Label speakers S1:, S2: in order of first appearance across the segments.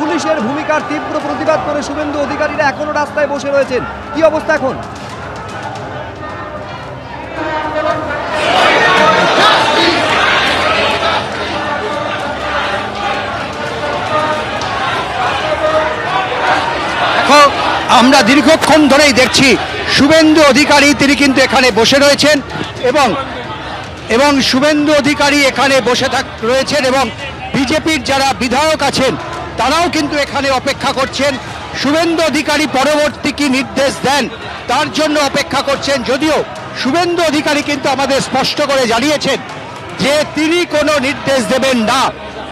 S1: পুলিশের ভূমিকার তীব্র প্রতিবাদ করে শুভেন্দু অধিকারীরা এখনো রাস্তায় বসে রয়েছেন। কি অবস্থা এখন?
S2: আমরা দীর্ঘক্ষণ ধরেই দেখছি শুভেন্দু অধিকারী তিনি কিন্তু এখানে বসে রয়েছেন এবং শুভেন্দু অধিকারী এখানে বসে রয়েছেন এবং বিজেপির যারা বিধায়ক আছেন তারাও কিন্তু এখানে অপেক্ষা করছেন শুভেন্দু অধিকারী পরবর্তী কি নির্দেশ দেন তার জন্য অপেক্ষা করছেন। যদিও শুভেন্দু অধিকারী কিন্তু আমাদের স্পষ্ট করে জানিয়েছেন যে তিনি কোনো নির্দেশ দেবেন না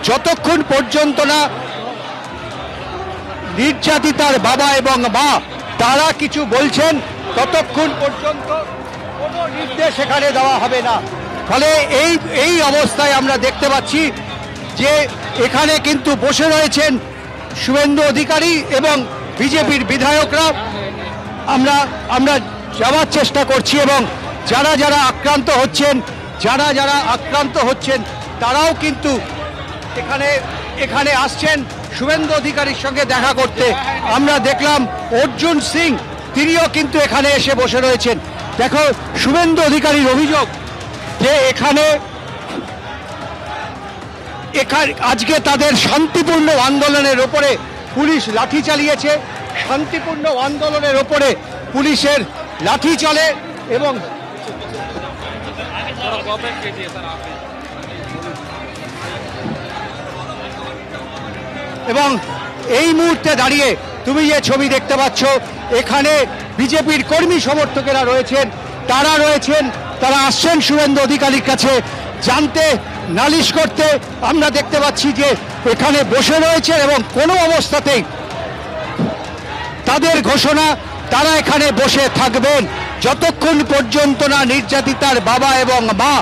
S2: যতক্ষণ পর্যন্ত না নির্যাতিতার বাবা এবং মা তারা কিছু বলছেন ততক্ষণ পর্যন্ত কোনো নির্দেশ এখানে দেওয়া হবে না। ফলে এই অবস্থায় আমরা দেখতে পাচ্ছি যে এখানে কিন্তু বসে রয়েছেন শুভেন্দু অধিকারী এবং বিজেপির বিধায়করা। আমরা যাওয়ার চেষ্টা করছি এবং যারা আক্রান্ত হচ্ছেন তারাও কিন্তু এখানে আসছেন শুভেন্দু অধিকারীর সঙ্গে দেখা করতে। আমরা দেখলাম অর্জুন সিং তিনিও কিন্তু এখানে এসে বসে রয়েছেন। দেখো শুভেন্দু অধিকারীর অভিযোগ যে এখানে আজকে তাদের শান্তিপূর্ণ আন্দোলনের ওপরে পুলিশ লাঠি চালিয়েছে, শান্তিপূর্ণ আন্দোলনের ওপরে পুলিশের লাঠি চলে এবং এই মুহূর্তে দাঁড়িয়ে তুমি যে ছবি দেখতে পাচ্ছ এখানে বিজেপির কর্মী সমর্থকেরা রয়েছেন, তারা আসছেন শুভেন্দু অধিকারীর কাছে জানতে নালিশ করতে। আমরা দেখতে পাচ্ছি যে এখানে বসে রয়েছে এবং কোনো অবস্থাতেই তাদের ঘোষণা তারা এখানে বসে থাকবেন যতক্ষণ পর্যন্ত না নির্যাতিতার বাবা এবং মা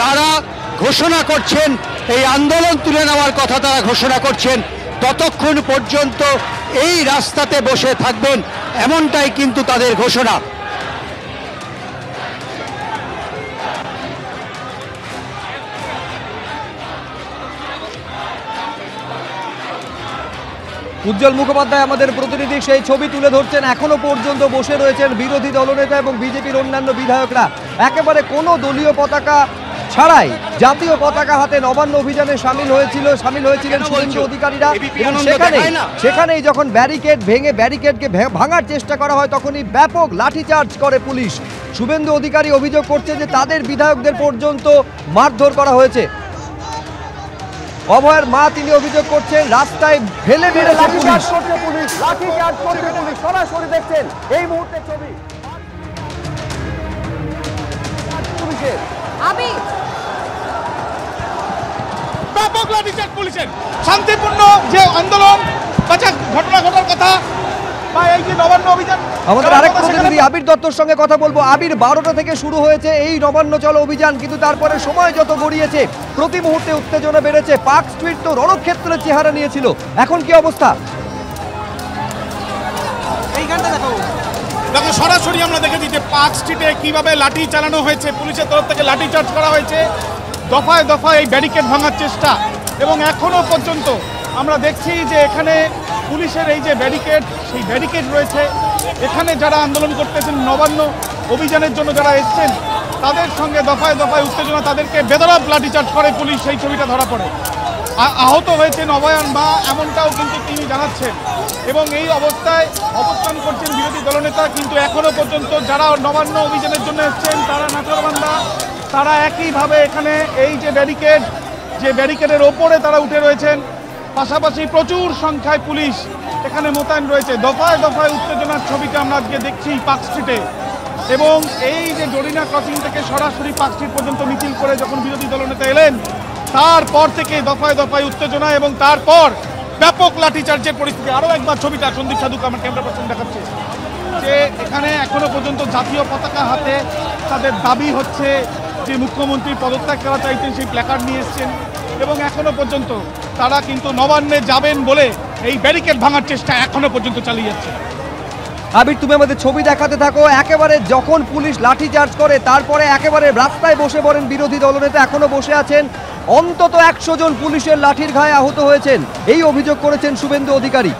S2: তারা ঘোষণা করছেন এই আন্দোলন তুলে নেওয়ার কথা তারা ঘোষণা করছেন ততক্ষণ পর্যন্ত এই রাস্তাতে বসে থাকবেন এমনটাই কিন্তু তাদের ঘোষণা।
S1: উজ্জ্বল মুখোপাধ্যায় আমাদের প্রতিনিধি সেই ছবি তুলে ধরছেন। এখনো পর্যন্ত বসে রয়েছেন বিরোধী দলনেতা এবং বিজেপির অন্যান্য বিধায়করা একেবারে কোনো দলীয় পতাকা ছাড়াই জাতীয় পতাকা হাতে নবান্ন অভিযানে সামিল হয়েছিলেন শুভেন্দু অধিকারীরা। এবং সেখানেই যখন ব্যারিকেডকে ভাঙার চেষ্টা করা হয় তখনই ব্যাপক লাঠিচার্জ করে পুলিশ। শুভেন্দু অধিকারী অভিযোগ করছে যে তাদের বিধায়কদের পর্যন্ত মারধর করা হয়েছে। অভয়ের মা তিনি অভিযোগ করছেন রাস্তায় ফেলে লাঠিচার্জ করছে পুলিশ। সরাসরি দেখছেন এই মুহূর্তে ছবি পুলিশের
S3: ব্যাপক লাঠিচার্জ পুলিশের। শান্তিপূর্ণ যে আন্দোলন ঘটনা ঘটার কথা বা এই যে নবান্ন অভিযান,
S1: আমাদের আরেক প্রতিনিধি আবির দত্তর সঙ্গে কথা বলবো। আবির, 12টা থেকে শুরু হয়েছে এই নবান্ন চলো অভিযান, কিন্তু তারপরে সময় যত গড়িয়েছে প্রতি মুহূর্তে উত্তেজনা বেড়েছে। পার্ক স্ট্রিট তো রণক্ষেত্রের চেহারা নিয়েছিল, এখন কি অবস্থা?
S3: এইখানটা দেখো সরাসরি আমরা দেখেছি যে পার্ক স্ট্রিটে কিভাবে লাঠি চালানো হয়েছে, পুলিশের তরফ থেকে লাঠি চার্জ করা হয়েছে, দফায় দফায় এই ব্যারিকেড ভাঙার চেষ্টা। এবং এখনো পর্যন্ত আমরা দেখছি যে এখানে পুলিশের এই যে ব্যারিকেড, সেই ব্যারিকেড রয়েছে। এখানে যারা আন্দোলন করতেছেন নবান্ন অভিযানের জন্য যারা এসছেন তাদের সঙ্গে দফায় দফায় উত্তেজনা, তাদেরকে বেদরব লাঠিচার্জ করে পুলিশ, সেই ছবিটা ধরা পড়ে। আহত হয়েছেন অভয়ান মা, এমনটাও কিন্তু তিনি জানাচ্ছেন। এবং এই অবস্থায় অবস্থান করছেন বিরোধী দলনেতা, কিন্তু এখনো পর্যন্ত যারা নবান্ন অভিযানের জন্য এসছেন তারা নাচরবান্ধা, তারা একইভাবে এখানে এই যে ব্যারিকেডের ওপরে তারা উঠে রয়েছেন। পাশাপাশি প্রচুর সংখ্যায় পুলিশ এখানে মোতায়েন রয়েছে। দফায় দফায় উত্তেজনার ছবিটা আমরা আজকে দেখছি পার্ক স্ট্রিটে। এবং এই যে জরিনা ক্রসিং থেকে সরাসরি পার্ক স্ট্রিট পর্যন্ত মিছিল করে যখন বিরোধী দলনেতা এলেন তারপর থেকে দফায় দফায় উত্তেজনা এবং তারপর ব্যাপক লাঠিচার্জের পরিস্থিতি। আরও একবার ছবিটা সন্দীপ সাধুকে আমার ক্যামেরা পার্সন দেখাচ্ছে যে এখানে এখনো পর্যন্ত জাতীয় পতাকা হাতে তাদের দাবি হচ্ছে যে মুখ্যমন্ত্রী পদত্যাগ করা চাইতেন, সেই প্ল্যাকার্ড নিয়ে এসছেন। এবং এখনো পর্যন্ত তারা কিন্তু নবান্নে যাবেন বলে এই ব্যারিকেড ভাঙার চেষ্টা এখনো পর্যন্ত চালিয়ে যাচ্ছে।
S1: আবির, তুমি আমাদের ছবি দেখাতে থাকো। একেবারে যখন পুলিশ লাঠি চার্জ করে তারপরে একেবারে রাস্তায় বসে পড়েন বিরোধী দলনেতা, এখনো বসে আছেন। অন্তত 100 জন পুলিশের লাঠির ঘায়ে আহত হয়েছেন, এই অভিযোগ করেছেন শুভেন্দু অধিকারী।